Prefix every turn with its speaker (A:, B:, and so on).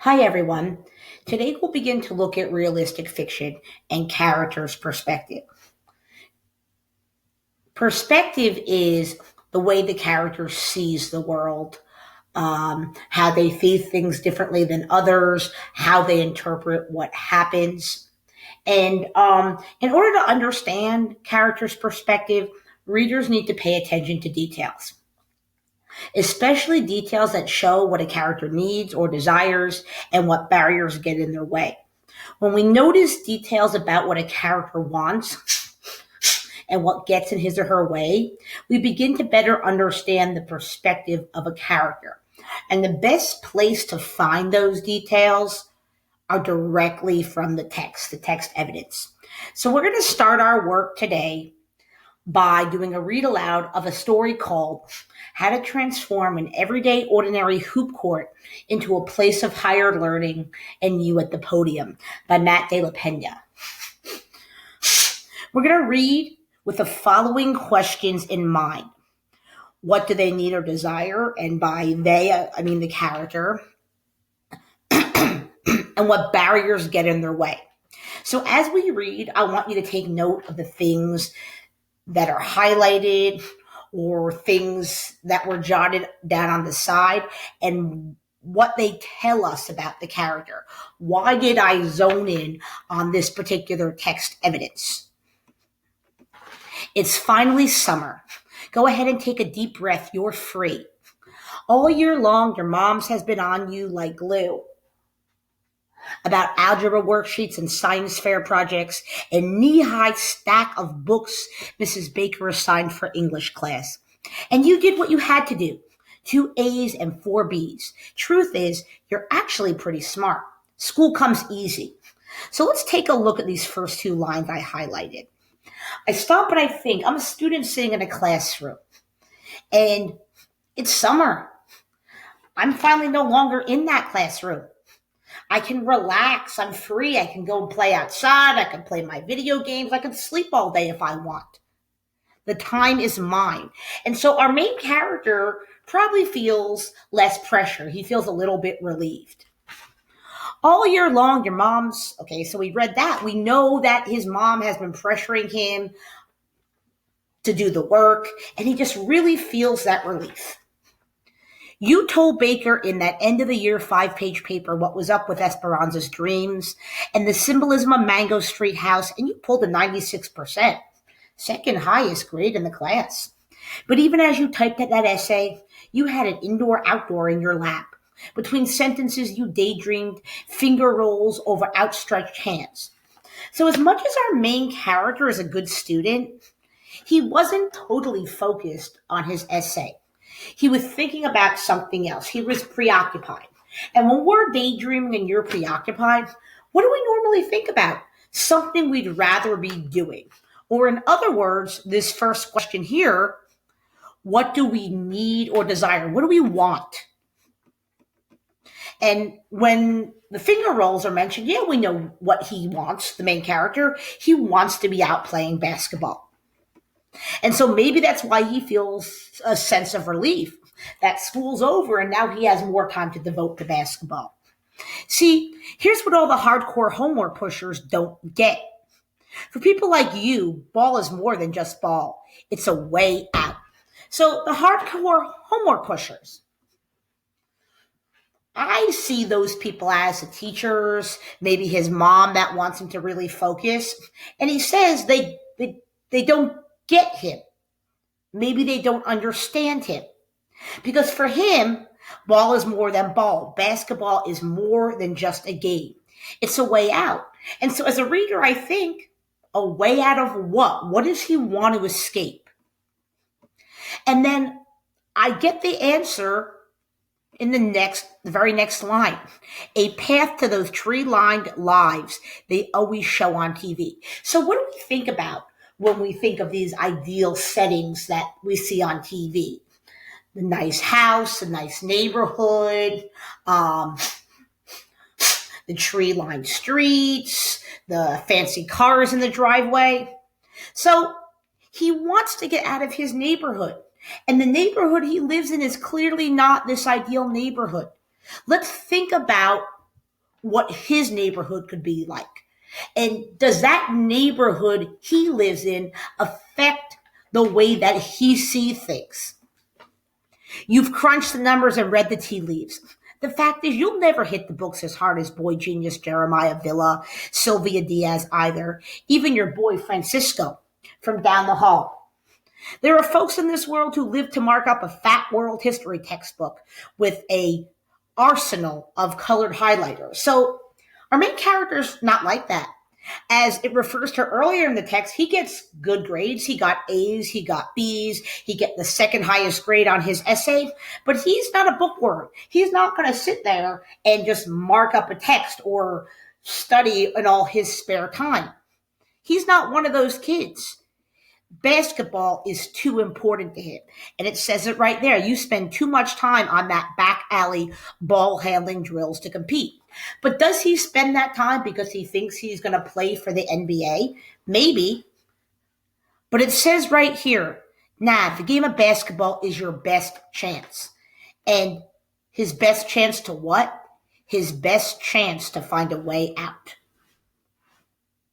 A: Hi, everyone. Today we'll begin to look at realistic fiction and characters' perspective. Perspective is the way the character sees the world, how they see things differently than others, how they interpret what happens. And in order to understand characters' perspective, readers need to pay attention to details, especially details that show what a character needs or desires and what barriers get in their way. When we notice details about what a character wants and what gets in his or her way, we begin to better understand the perspective of a character. And the best place to find those details are directly from the text evidence. So we're going to start our work today by doing a read aloud of a story called How to Transform an Everyday Ordinary Hoop Court into a Place of Higher Learning and You at the Podium by Matt De La Pena. We're going to read with the following questions in mind. What do they need or desire? And by they, I mean the character. And what barriers get in their way. So as we read, I want you to take note of the things that are highlighted or things that were jotted down on the side and what they tell us about the character. Why did I zone in on this particular text evidence? It's finally summer. Go ahead and take a deep breath. You're free. All year long, your mom's has been on you like glue about algebra worksheets and science fair projects and knee-high stack of books Mrs. Baker assigned for English class. And you did what you had to do. 2 A's and 4 B's. Truth is, you're actually pretty smart. School comes easy. So let's take a look at these first 2 lines I highlighted. I stop and I think, I'm a student sitting in a classroom. And it's summer. I'm finally no longer in that classroom. I can relax. I'm free. I can go and play outside. I can play my video games. I can sleep all day if I want. The time is mine. And so our main character probably feels less pressure. He feels a little bit relieved. All year long, your mom's, okay, so we read that. We know that his mom has been pressuring him to do the work, and he just really feels that relief. You told Baker in that end of the year 5-page paper what was up with Esperanza's dreams and the symbolism of Mango Street House, and you pulled a 96%, second highest grade in the class. But even as you typed that essay, you had it indoor-outdoor in your lap. Between sentences, you daydreamed finger rolls over outstretched hands. So as much as our main character is a good student, he wasn't totally focused on his essay. He was thinking about something else. He was preoccupied. And when we're daydreaming and you're preoccupied, what do we normally think about? Something we'd rather be doing. Or in other words, this first question here, what do we need or desire? What do we want? And when the finger rolls are mentioned, yeah, we know what he wants, the main character. He wants to be out playing basketball. And so maybe that's why he feels a sense of relief that school's over and now he has more time to devote to basketball. See, here's what all the hardcore homework pushers don't get. For people like you, ball is more than just ball. It's a way out. So the hardcore homework pushers, I see those people as the teachers, maybe his mom that wants him to really focus. And he says they don't get him. Maybe they don't understand him. Because for him, ball is more than ball. Basketball is more than just a game. It's a way out. And so as a reader, I think, a way out of what? What does he want to escape? And then I get the answer in the very next line. A path to those tree-lined lives they always show on TV. So what do we think about when we think of these ideal settings that we see on TV? The nice house, the nice neighborhood, the tree-lined streets, the fancy cars in the driveway. So he wants to get out of his neighborhood. And the neighborhood he lives in is clearly not this ideal neighborhood. Let's think about what his neighborhood could be like. And does that neighborhood he lives in affect the way that he sees things? You've crunched the numbers and read the tea leaves. The fact is, you'll never hit the books as hard as boy genius Jeremiah Villa, Sylvia Diaz either, even your boy Francisco from down the hall. There are folks in this world who live to mark up a fat world history textbook with a arsenal of colored highlighters. So our main character's not like that. As it refers to earlier in the text, he gets good grades. He got A's, he got B's, he get the second highest grade on his essay, but he's not a bookworm. He's not going to sit there and just mark up a text or study in all his spare time. He's not one of those kids. Basketball is too important to him. And it says it right there. You spend too much time on that back alley ball handling drills to compete. But does he spend that time because he thinks he's going to play for the NBA? Maybe. But it says right here, the game of basketball is your best chance. And his best chance to what? His best chance to find a way out.